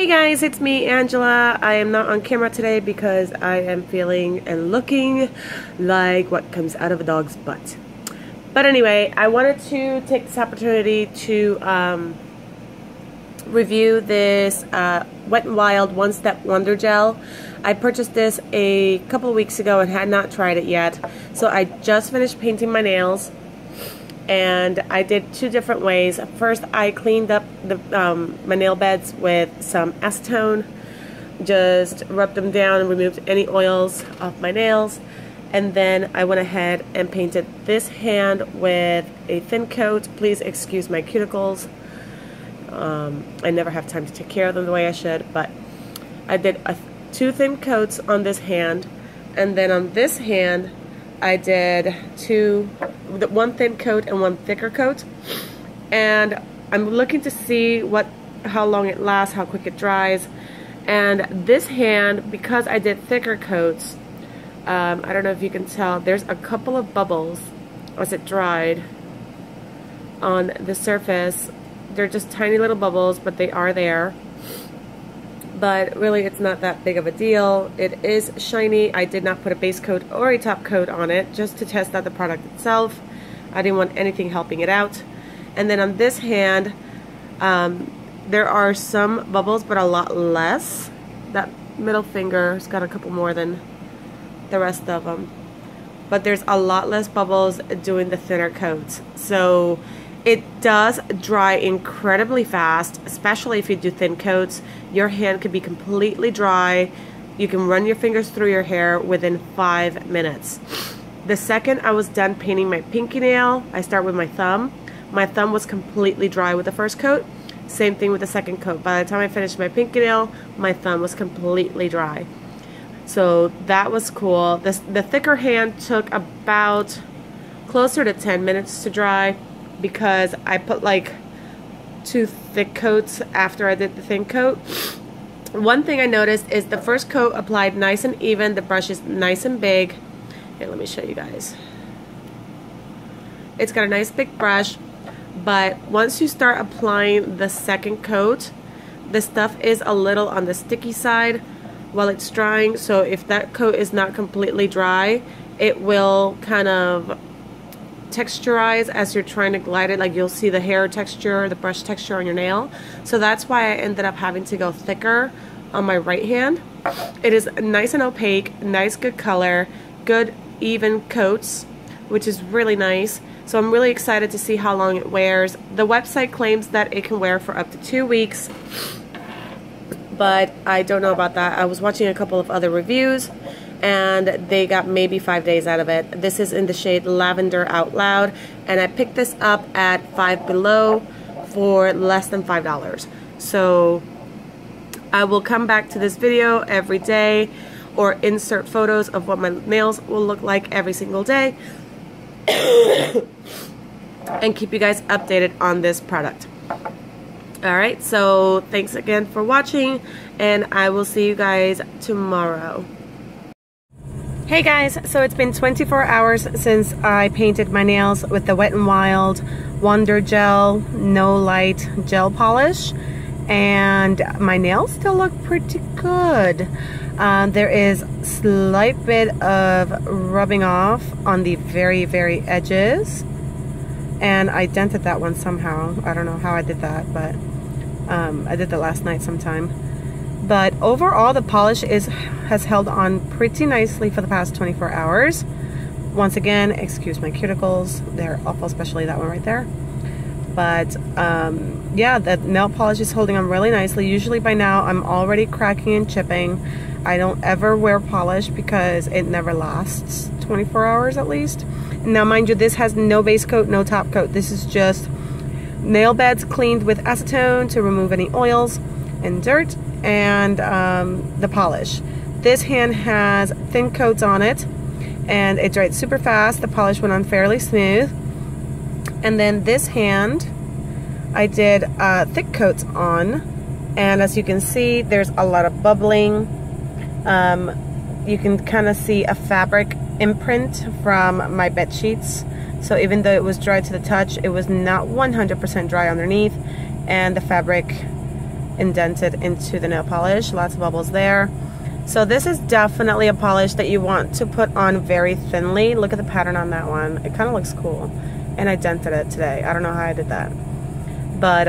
Hey guys, it's me, Angela. I am not on camera today because I am feeling and looking like what comes out of a dog's butt. But anyway, I wanted to take this opportunity to review this Wet n Wild One Step Wonder Gel. I purchased this a couple of weeks ago and had not tried it yet. So I just finished painting my nails. And I did two different ways. First, I cleaned up my nail beds with some acetone, just rubbed them down and removed any oils off my nails. And then I went ahead and painted this hand with a thin coat. Please excuse my cuticles. I never have time to take care of them the way I should, but I did two thin coats on this hand, and then on this hand I did one thin coat and one thicker coat, and I'm looking to see how long it lasts, how quick it dries. And this hand, because I did thicker coats, I don't know if you can tell, there's a couple of bubbles as it dried on the surface. They're just tiny little bubbles, but they are there. But really, it's not that big of a deal. It is shiny. I did not put a base coat or a top coat on it just to test out the product itself. I didn't want anything helping it out. And then on this hand, there are some bubbles, but a lot less. That middle finger's got a couple more than the rest of them. But there's a lot less bubbles doing the thinner coats. So it does dry incredibly fast, especially if you do thin coats. Your hand could be completely dry. You can run your fingers through your hair within 5 minutes. The second I was done painting my pinky nail, I start with my thumb. My thumb was completely dry with the first coat. Same thing with the second coat. By the time I finished my pinky nail, my thumb was completely dry. So that was cool. The thicker hand took about closer to 10 minutes to dry, because I put like 2 thick coats after I did the thin coat. One thing I noticed is the first coat applied nice and even. The brush is nice and big. Here, let me show you guys. It's got a nice big brush, but once you start applying the second coat, the stuff is a little on the sticky side while it's drying. So if that coat is not completely dry, it will kind of texturize as you're trying to glide it. Like, you'll see the hair texture, the brush texture on your nail. So that's why I ended up having to go thicker on my right hand. It is nice and opaque, nice good color, good even coats, which is really nice. So I'm really excited to see how long it wears. The website claims that it can wear for up to 2 weeks, but I don't know about that. I was watching a couple of other reviews and they got maybe 5 days out of it. This is in the shade Lavender Out Loud, and I picked this up at Five Below for less than $5. So I will come back to this video every day or insert photos of what my nails will look like every single day and keep you guys updated on this product. Alright, so thanks again for watching, and I will see you guys tomorrow. Hey guys, so it's been 24 hours since I painted my nails with the Wet n Wild Wonder Gel No Light Gel Polish, and my nails still look pretty good. There is slight bit of rubbing off on the very edges, and I dented that one somehow. I don't know how I did that, but I did that last night sometime. But overall, the polish has held on pretty nicely for the past 24 hours. Once again, excuse my cuticles. They're awful, especially that one right there. But yeah, the nail polish is holding on really nicely. Usually by now, I'm already cracking and chipping. I don't ever wear polish because it never lasts 24 hours at least. Now, mind you, this has no base coat, no top coat. This is just nail beds cleaned with acetone to remove any oils and dirt, and the polish. This hand has thin coats on it, and it dried super fast. The polish went on fairly smooth. And then this hand, I did thick coats on, and as you can see, there's a lot of bubbling. You can kind of see a fabric imprint from my bed sheets. So even though it was dry to the touch, it was not 100% dry underneath, and the fabric indented into the nail polish. Lots of bubbles there. So this is definitely a polish that you want to put on very thinly. Look at the pattern on that one. It kind of looks cool. And I dented it today. I don't know how I did that. But,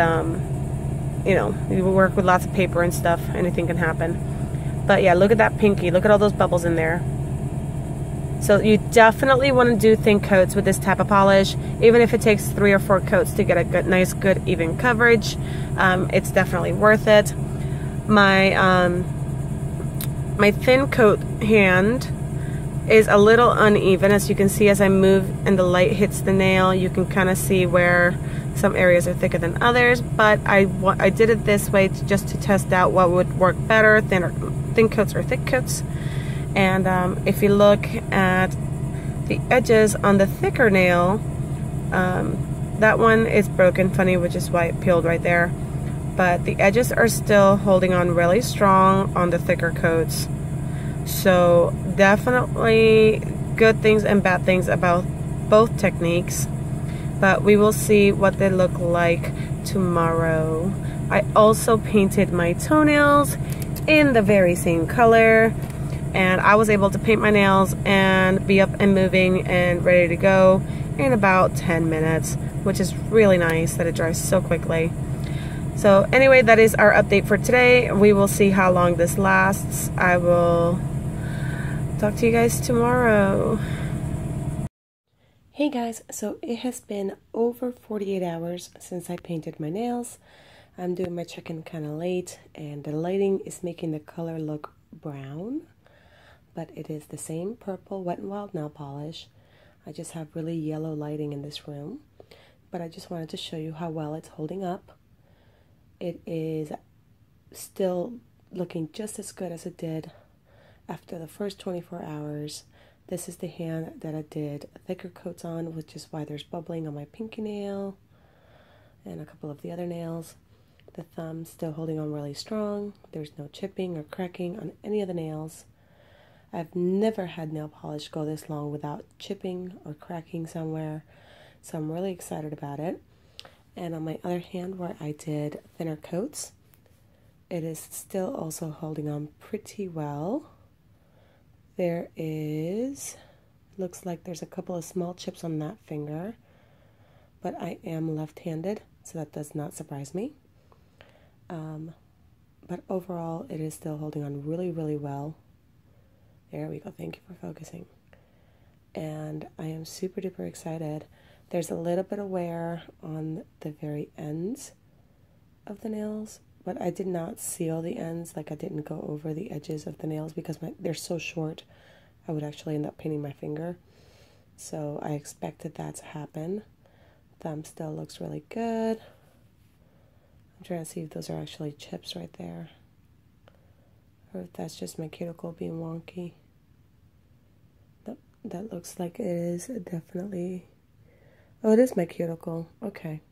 you know, you work with lots of paper and stuff. Anything can happen. But yeah, look at that pinky. Look at all those bubbles in there. So you definitely want to do thin coats with this type of polish. Even if it takes 3 or 4 coats to get a good, nice, good, even coverage. It's definitely worth it. My thin coat hand is a little uneven. As you can see, as I move and the light hits the nail, you can kind of see where some areas are thicker than others. But I did it this way just to test out what would work better, thin coats or thick coats. And if you look at the edges on the thicker nail, that one is broken funny, which is why it peeled right there. But the edges are still holding on really strong on the thicker coats. So definitely good things and bad things about both techniques. But we will see what they look like tomorrow. I also painted my toenails in the very same color. And I was able to paint my nails and be up and moving and ready to go in about 10 minutes, which is really nice that it dries so quickly. So anyway, that is our update for today. We will see how long this lasts. I will talk to you guys tomorrow. Hey guys, so it has been over 48 hours since I painted my nails. I'm doing my check-in kind of late, and the lighting is making the color look brown. But it is the same purple Wet n Wild nail polish. I just have really yellow lighting in this room. But I just wanted to show you how well it's holding up. It is still looking just as good as it did after the first 24 hours. This is the hand that I did thicker coats on, which is why there's bubbling on my pinky nail and a couple of the other nails. The thumb still holding on really strong. There's no chipping or cracking on any of the nails. I've never had nail polish go this long without chipping or cracking somewhere, so I'm really excited about it. And on my other hand, where I did thinner coats, it is still also holding on pretty well. There is, looks like there's a couple of small chips on that finger, but I am left-handed, so that does not surprise me. But overall, it is still holding on really, really well. There we go. Thank you for focusing. And I am super duper excited. There's a little bit of wear on the very ends of the nails, but I did not seal the ends. Like, I didn't go over the edges of the nails because they're so short. I would actually end up painting my finger. So I expected that to happen. Thumb still looks really good. I'm trying to see if those are actually chips right there, or if that's just my cuticle being wonky. That looks like it is definitely. Oh, it is my cuticle. Okay.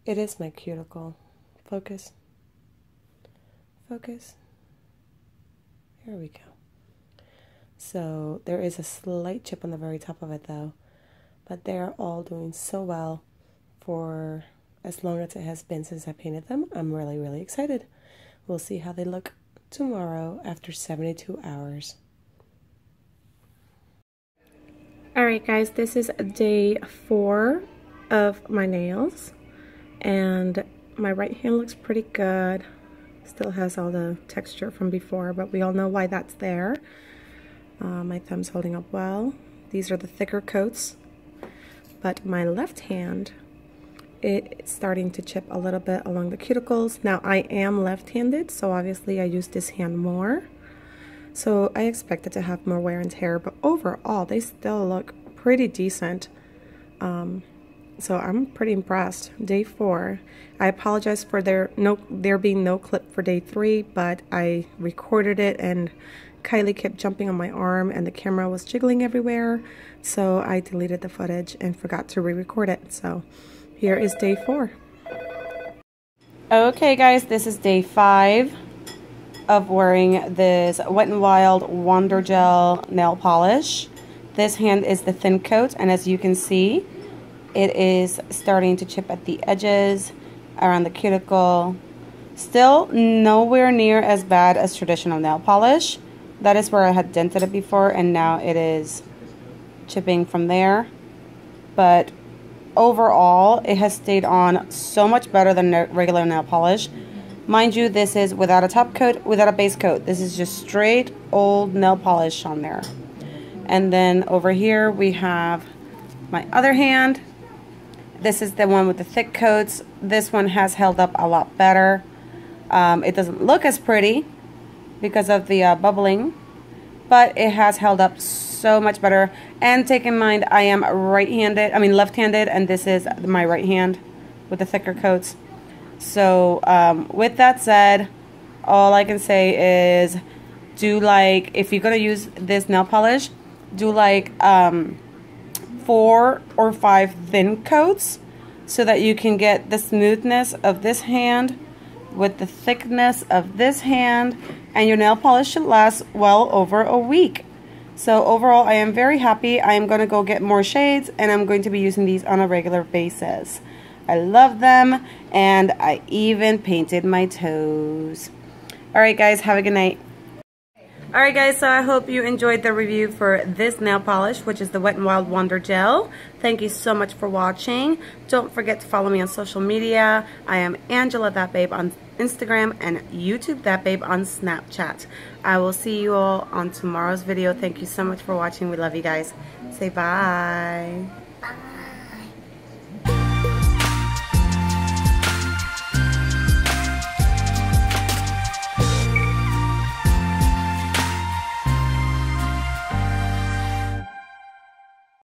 It is my cuticle. Focus. Focus. There we go. So there is a slight chip on the very top of it though. But they're all doing so well for as long as it has been since I painted them. I'm really, really excited. We'll see how they look tomorrow after 72 hours. Alright guys, this is day 4 of my nails, and my right hand looks pretty good. Still has all the texture from before, but we all know why that's there. My thumb's holding up well. These are the thicker coats, but my left hand, it's starting to chip a little bit along the cuticles. Now I am left-handed, so obviously I use this hand more. So I expected to have more wear and tear, but overall they still look pretty decent. So I'm pretty impressed. Day 4. I apologize for there being no clip for day 3, but I recorded it and Kylie kept jumping on my arm and the camera was jiggling everywhere. So I deleted the footage and forgot to re-record it. So here is day 4. Okay guys, this is day 5 of wearing this Wet n Wild Wonder Gel nail polish. This hand is the thin coat, and as you can see, it is starting to chip at the edges around the cuticle. Still nowhere near as bad as traditional nail polish. That is where I had dented it before, and now it is chipping from there. But overall, it has stayed on so much better than regular nail polish. Mind you, this is without a top coat, without a base coat. This is just straight old nail polish on there. And then over here we have my other hand. This is the one with the thick coats. This one has held up a lot better. It doesn't look as pretty because of the bubbling, but it has held up so much better. And take in mind, I am left-handed, and this is my right hand with the thicker coats. So with that said, all I can say is if you're gonna use this nail polish, do like 4 or 5 thin coats so that you can get the smoothness of this hand with the thickness of this hand, and your nail polish should last well over a week. So overall, I am very happy. I am going to go get more shades, and I'm going to be using these on a regular basis. I love them, and I even painted my toes. Alright guys, have a good night. Alright guys, so I hope you enjoyed the review for this nail polish, which is the Wet n Wild Wonder Gel. Thank you so much for watching. Don't forget to follow me on social media. I am Angela That Babe on Instagram and YouTube That Babe on Snapchat. I will see you all on tomorrow's video. Thank you so much for watching. We love you guys. Say bye. Bye.